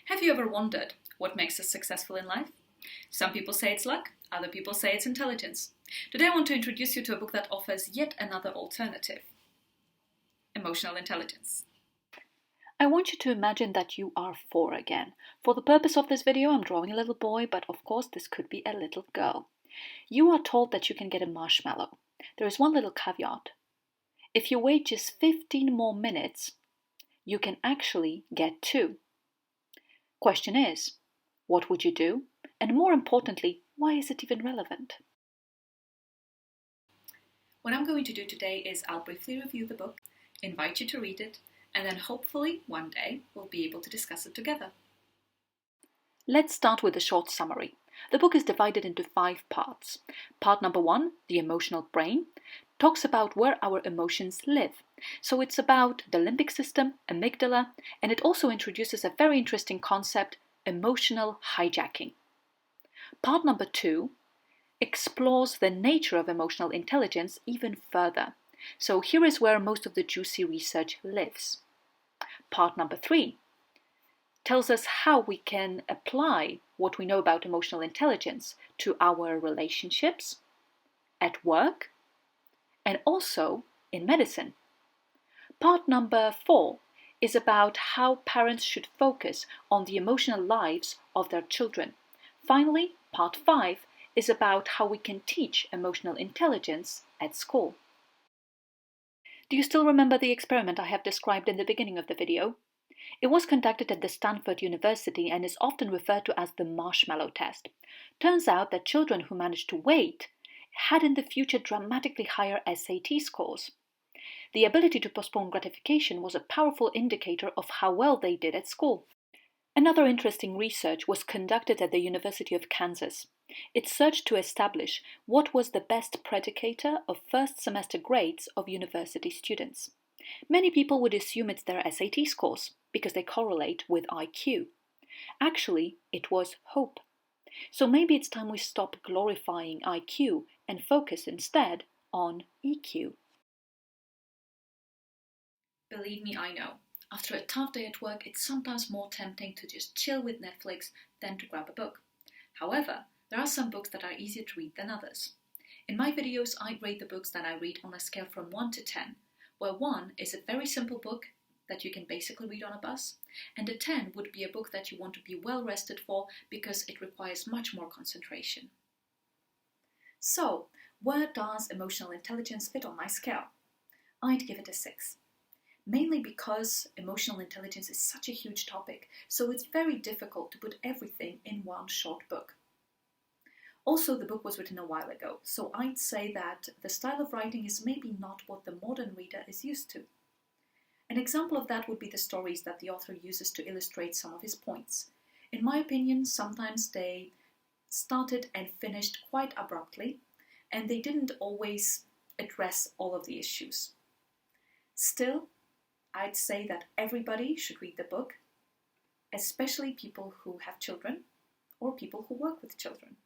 Have you ever wondered what makes us successful in life? Some people say it's luck, other people say it's intelligence. Today I want to introduce you to a book that offers yet another alternative. Emotional intelligence. I want you to imagine that you are 4 again. For the purpose of this video, I'm drawing a little boy, but of course this could be a little girl. You are told that you can get a marshmallow. There is one little caveat. If you wait just 15 more minutes, you can actually get 2. Question is, what would you do? And more importantly, why is it even relevant? What I'm going to do today is I'll briefly review the book, invite you to read it, and then hopefully one day we'll be able to discuss it together. Let's start with a short summary. The book is divided into 5 parts. Part number 1, the emotional brain, talks about where our emotions live. So it's about the limbic system, amygdala, and it also introduces a very interesting concept, emotional hijacking. Part number 2 explores the nature of emotional intelligence even further. So here is where most of the juicy research lives. Part number 3 tells us how we can apply what we know about emotional intelligence to our relationships, at work, and also in medicine. Part number 4 is about how parents should focus on the emotional lives of their children. Finally, part 5 is about how we can teach emotional intelligence at school. Do you still remember the experiment I have described in the beginning of the video? It was conducted at the Stanford University and is often referred to as the marshmallow test. Turns out that children who managed to wait had in the future dramatically higher SAT scores. The ability to postpone gratification was a powerful indicator of how well they did at school. Another interesting research was conducted at the University of Kansas. It searched to establish what was the best predicator of first semester grades of university students. Many people would assume it's their SAT scores because they correlate with IQ. Actually, it was hope. So maybe it's time we stop glorifying IQ and focus instead on EQ. Believe me, I know. After a tough day at work, it's sometimes more tempting to just chill with Netflix than to grab a book. However, there are some books that are easier to read than others. In my videos, I grade the books that I read on a scale from 1 to 10, where 1 is a very simple book that you can basically read on a bus, and a 10 would be a book that you want to be well rested for because it requires much more concentration. So, where does emotional intelligence fit on my scale? I'd give it a 6. Mainly because emotional intelligence is such a huge topic, so it's very difficult to put everything in one short book. Also, the book was written a while ago, so I'd say that the style of writing is maybe not what the modern reader is used to. An example of that would be the stories that the author uses to illustrate some of his points. In my opinion, sometimes they started and finished quite abruptly, and they didn't always address all of the issues. Still, I'd say that everybody should read the book, especially people who have children or people who work with children.